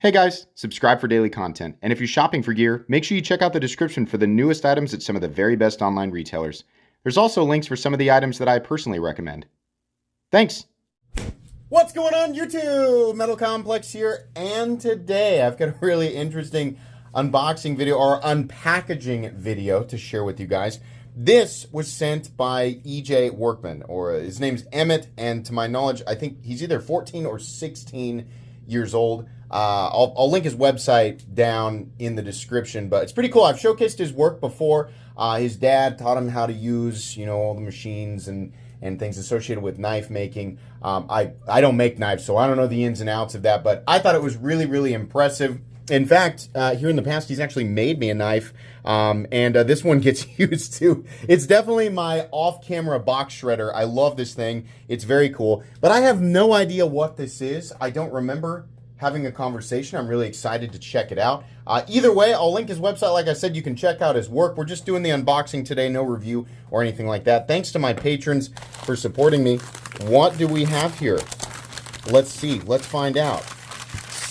Hey guys, subscribe for daily content. And if you're shopping for gear, make sure you check out the description for the newest items at some of the very best online retailers. There's also links for some of the items that I personally recommend. Thanks! What's going on YouTube? Metal Complex here, and today I've got a really interesting unboxing video or unpackaging video to share with you guys. This was sent by EJ Workman, or his name's Emmett, and to my knowledge, I think he's either 14 or 16 years old. I'll link his website down in the description, but it's pretty cool. I've showcased his work before. His dad taught him how to use, all the machines and things associated with knife making. I don't make knives, so I don't know the ins and outs of that, but I thought it was really, really impressive. In fact, here in the past, he's actually made me a knife, and this one gets used too. It's definitely my off-camera box shredder. I love this thing. It's very cool, but I have no idea what this is. I don't remember having a conversation. I'm really excited to check it out. Either way, I'll link his website. Like I said, you can check out his work. We're just doing the unboxing today, no review or anything like that. Thanks to my patrons for supporting me. What do we have here? Let's see. Let's find out.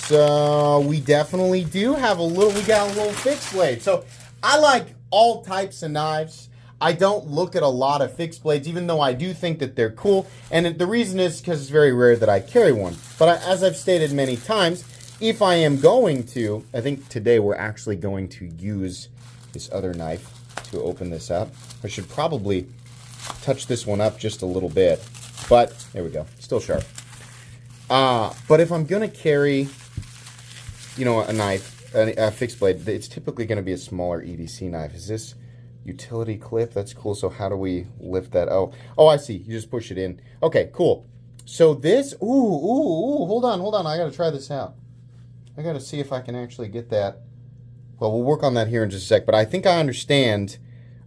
So we definitely do have we got a little fixed blade. So I like all types of knives. I don't look at a lot of fixed blades, even though I do think that they're cool. And the reason is because it's very rare that I carry one. But as I've stated many times, if I am going to, I think today we're actually going to use this other knife to open this up. I should probably touch this one up just a little bit. But there we go, still sharp. But if I'm going to carry, a knife, a fixed blade, it's typically going to be a smaller EDC knife. Is this utility clip? That's cool. So how do we lift that? Oh, I see. You just push it in. Okay, cool. So this, hold on. I got to try this out. I got to see if I can actually get that. Well, we'll work on that here in just a sec, but I think I understand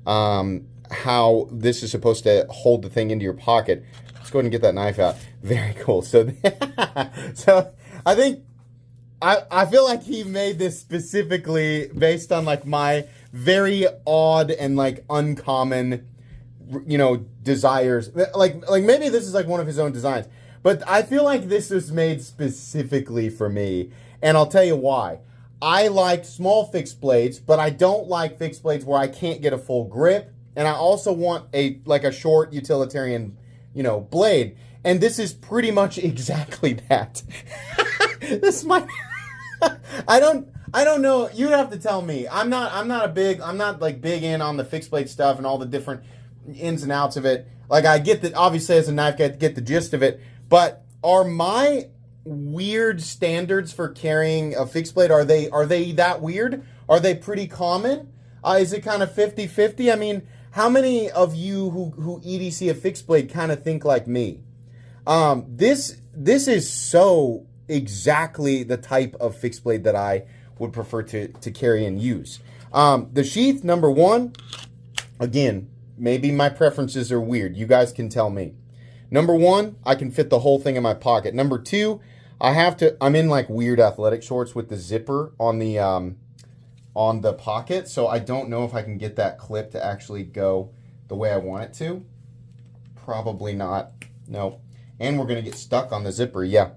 how this is supposed to hold the thing into your pocket. Let's go ahead and get that knife out. Very cool. So, so I think, I feel like he made this specifically based on my very odd and uncommon, desires. Like maybe this is one of his own designs, but I feel like this was made specifically for me, and I'll tell you why. I like small fixed blades, but I don't like fixed blades where I can't get a full grip, and I also want a short utilitarian, blade, and this is pretty much exactly that. This might. I don't know. You have to tell me. I'm not big in on the fixed blade stuff and all the different ins and outs of it. I get that obviously as a knife guy, I get the gist of it. But are my weird standards for carrying a fixed blade, are they that weird? Are they pretty common? Is it kind of 50-50? I mean, how many of you who EDC a fixed blade kind of think like me? This is so exactly the type of fixed blade that I would prefer to carry and use. The sheath, number one, again, maybe my preferences are weird. You guys can tell me. Number one, I can fit the whole thing in my pocket. Number two, I'm in weird athletic shorts with the zipper on the pocket, so I don't know if I can get that clip to actually go the way I want it to. Probably not. No. And we're going to get stuck on the zipper, yeah.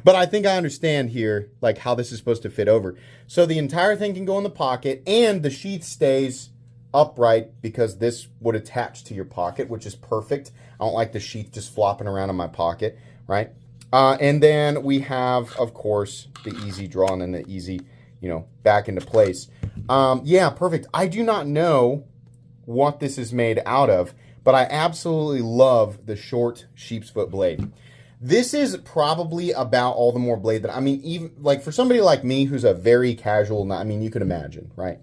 But I think I understand here, how this is supposed to fit over. So the entire thing can go in the pocket, and the sheath stays upright because this would attach to your pocket, which is perfect. I don't like the sheath just flopping around in my pocket, right? And then we have, of course, the easy draw and then the easy, back into place. Yeah, perfect. I do not know what this is made out of, but I absolutely love the short sheep's foot blade. This is probably about all the more blade that, even for somebody like me who's a very casual, you can imagine, right?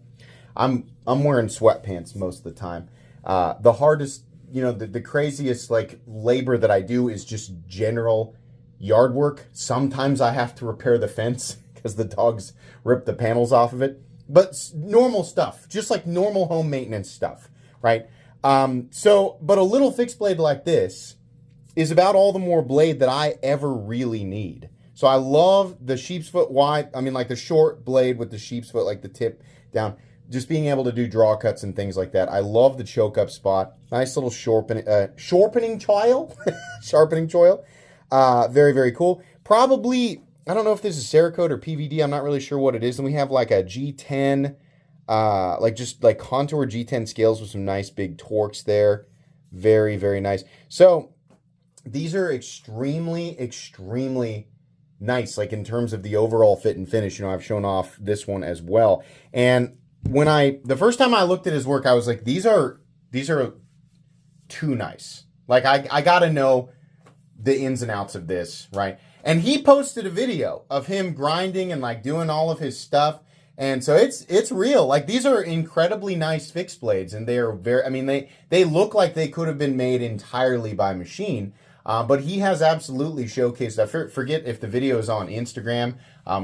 I'm wearing sweatpants most of the time. The hardest, the craziest labor that I do is just general yard work. Sometimes I have to repair the fence because the dogs rip the panels off of it. But normal stuff, just normal home maintenance stuff, right? But a little fixed blade like this is about all the more blade that I ever really need. So I love the sheep's foot wide, the short blade with the sheep's foot, the tip down, just being able to do draw cuts and things like that. I love the choke up spot. Nice little sharpening choil. Sharpening choil. Very, very cool. Probably I don't know if this is Cerakote or PVD. I'm not really sure what it is. And we have like a G10, just like contour G10 scales with some nice big torques there. Very, very nice. So these are extremely, extremely nice, like in terms of the overall fit and finish. I've shown off this one as well. And the first time I looked at his work, I was like, these are too nice. Like I gotta know the ins and outs of this, right? And he posted a video of him grinding and like doing all of his stuff. And so it's real. Like these are incredibly nice fixed blades, and they are they look like they could have been made entirely by machine. But he has absolutely showcased. I forget if the video is on Instagram,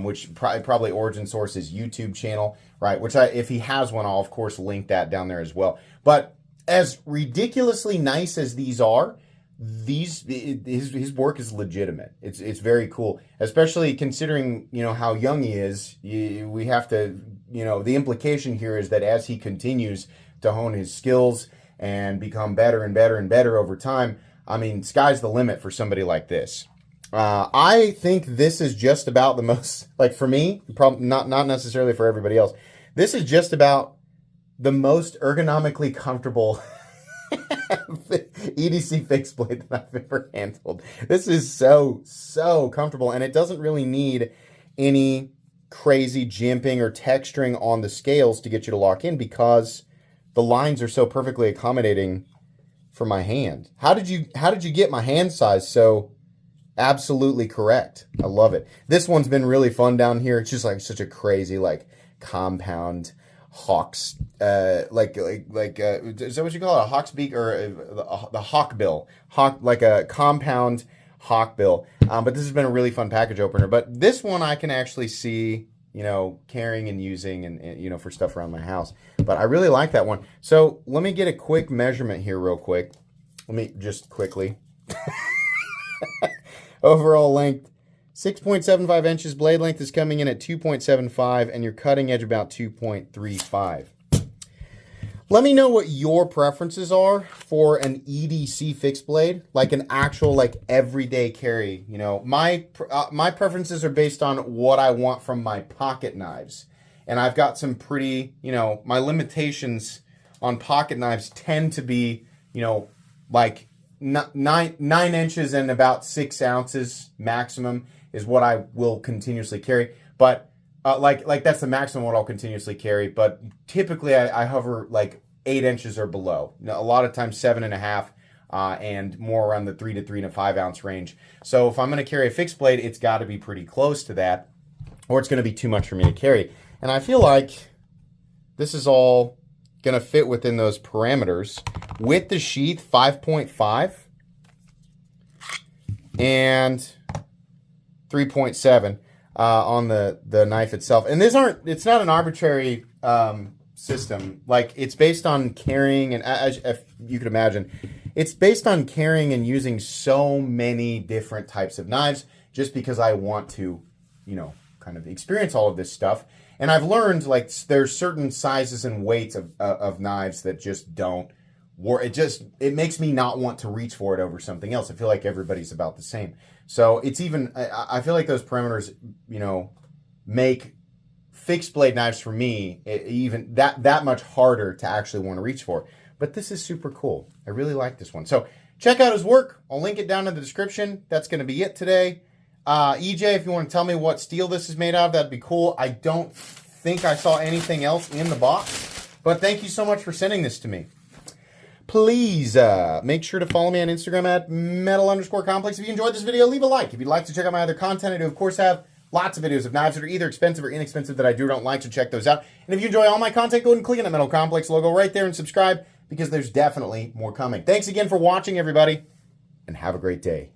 which probably origin source is YouTube channel, right? Which if he has one, I'll of course link that down there as well. But as ridiculously nice as these are, his work is legitimate. It's very cool, especially considering how young he is. We have to the implication here is that as he continues to hone his skills and become better and better and better over time, I mean, sky's the limit for somebody like this. I think this is just about the most, like for me, probably not necessarily for everybody else. This is just about the most ergonomically comfortable EDC fixed blade that I've ever handled. This is so comfortable, and it doesn't really need any crazy jimping or texturing on the scales to get you to lock in, because the lines are so perfectly accommodating for my hand. How did you get my hand size so absolutely correct? I love it. This one's been really fun down here. It's just like such a crazy like compound hawk's is that what you call it? A hawk's beak, or the hawk bill? Like a compound hawk bill. But this has been a really fun package opener. But this one I can actually see, carrying and using and for stuff around my house. But I really like that one. So let me get a quick measurement here real quick. Let me just quickly. Overall length, 6.75 inches. Blade length is coming in at 2.75, and your cutting edge about 2.35. Let me know what your preferences are for an EDC fixed blade, like an actual like everyday carry. My preferences are based on what I want from my pocket knives, and I've got some pretty, my limitations on pocket knives tend to be, like 9 inches and about 6 ounces maximum is what I will continuously carry. But like that's the maximum what I'll continuously carry. But typically I hover like 8 inches or below. A lot of times 7.5, and more around the 3 to 3.5 ounce range. So if I'm going to carry a fixed blade, it's got to be pretty close to that, or it's going to be too much for me to carry. And I feel like this is all going to fit within those parameters. With the sheath, 5.5 and 3.7 on the knife itself. And it's not an arbitrary system. Like, it's based on carrying, and as if you could imagine, it's based on carrying and using so many different types of knives, just because I want to, kind of experience all of this stuff. And I've learned, like, there's certain sizes and weights of knives that just don't work. It makes me not want to reach for it over something else. I feel like everybody's about the same. So it's even, I feel like those parameters, make fixed blade knives for me even that much harder to actually want to reach for. But this is super cool. I really like this one. So check out his work. I'll link it down in the description. That's going to be it today. EJ, if you want to tell me what steel this is made out of, that'd be cool. I don't think I saw anything else in the box, but thank you so much for sending this to me. Please make sure to follow me on Instagram at metal_complex. If you enjoyed this video, leave a like. If you'd like to check out my other content, I do, of course, have lots of videos of knives that are either expensive or inexpensive that I do or don't like, so check those out. And if you enjoy all my content, go ahead and click on that Metal Complex logo right there and subscribe, because there's definitely more coming. Thanks again for watching, everybody, and have a great day.